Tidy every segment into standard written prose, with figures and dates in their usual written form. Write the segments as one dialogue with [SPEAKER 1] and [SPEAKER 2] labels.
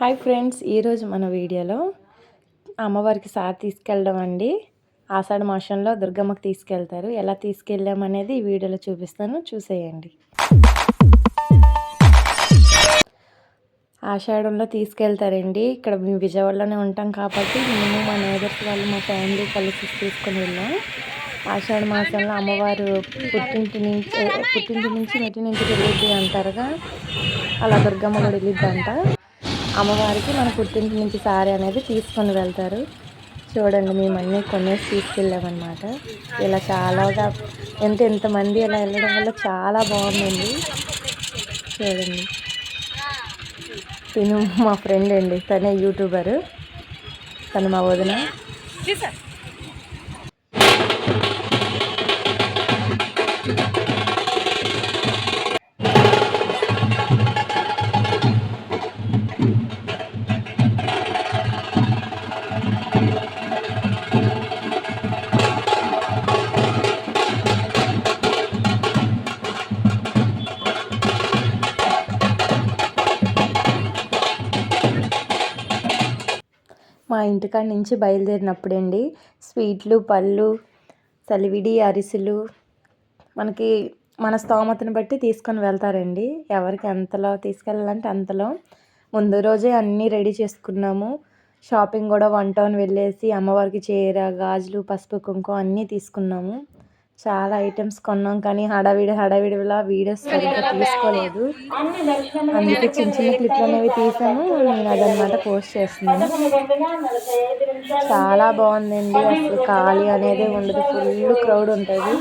[SPEAKER 1] Hi friends, ఈరోజు మన వీడియోలో అమ్మవారికి సారి తీసుకెళ్ళడం అండి. ఆషాఢ మాసంలో దుర్గమ్మకి తీసుకెళ్తారు. ఎలా తీసుకెళ్ళామనేది ఈ వీడియోలో చూపిస్తాను, చూసేయండి. ఆషాఢంలో తీసుకెళ్తారండి. ఇక్కడ మేము విజయవాడలోనే ఉంటాం కాబట్టి మేము మా నేబర్స్ వాళ్ళు మా ఫ్యామిలీ కలిసి తీసుకుని వెళ్ళాం. ఆషాఢ మాసంలో అమ్మవారు పుట్టింటి నుంచి మెట్టినింటికి వెళ్ళిద్ది అంటారుగా, అలా దుర్గమ్మ కూడా వెళ్ళిద్దంట. అమ్మవారికి మన పుట్టింటి నుంచి సారీ అనేది తీసుకొని వెళ్తారు. చూడండి, మేము అన్నీ కొనేసి తీసుకెళ్ళామన్నమాట. ఇలా చాలాగా ఎంతమంది ఇలా వెళ్ళడం వల్ల చాలా బాగుందండి. చూడండి, తిను మా ఫ్రెండ్ అండి, తనే యూట్యూబరు, తను మా వదిన. మా ఇంటికాడ నుంచి బయలుదేరినప్పుడండి స్వీట్లు, పళ్ళు, సలివిడి, అరిసెలు మనకి మన స్తోమతను బట్టి తీసుకొని వెళ్తారండి. ఎవరికి ఎంతలో తీసుకెళ్ళాలంటే అంతలో. ముందు రోజే అన్నీ రెడీ చేసుకున్నాము. షాపింగ్ కూడా 1 టౌన్ వెళ్ళేసి అమ్మవారికి చీర, గాజులు, పసుపు, కుంకుమ అన్నీ తీసుకున్నాము. చాలా ఐటమ్స్ కొన్నాం, కానీ హడావిడిలా వీడియోస్ సరిగ్గా తీసుకోలేదు. అందుకే చిన్న క్లిప్లు అనేవి తీసాను, నేను అదనమాట పోస్ట్ చేస్తున్నాను. చాలా బాగుందండి. అసలు ఖాళీ అనేది ఉండదు, ఫుల్ క్రౌడ్ ఉంటుంది.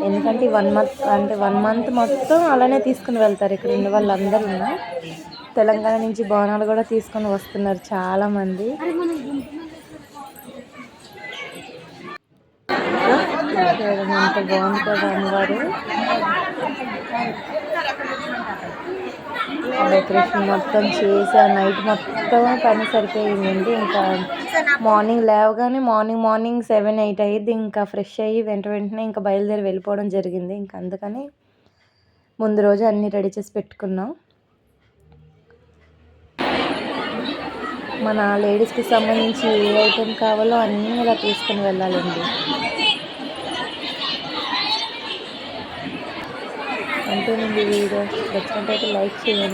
[SPEAKER 1] ఎందుకంటే 1 మంత్ మొత్తం అలానే తీసుకుని వెళ్తారు. ఇక్కడ ఉన్న వాళ్ళందరూ తెలంగాణ నుంచి బోనాలు కూడా తీసుకొని వస్తున్నారు చాలామంది. ఎంత బాగుంది కదా అమ్మవారు. డెకరేషన్ మొత్తం చేసి ఆ నైట్ మొత్తం పని సరిపోయిందండి. ఇంకా మార్నింగ్ లేవగానే మార్నింగ్ 7-8 అయ్యింది. ఇంకా ఫ్రెష్ అయ్యి వెంటనే ఇంకా బయలుదేరి వెళ్ళిపోవడం జరిగింది. ఇంకా అందుకని ముందు రోజు అన్నీ రెడీ చేసి పెట్టుకున్నాం. మన లేడీస్కి సంబంధించి ఏ ఐటెం కావాలో అన్నీ ఇలా తీసుకుని వెళ్ళాలండి. అంతేనండి వీడియో. నచ్చినట్టయితే లైక్ చేయండి.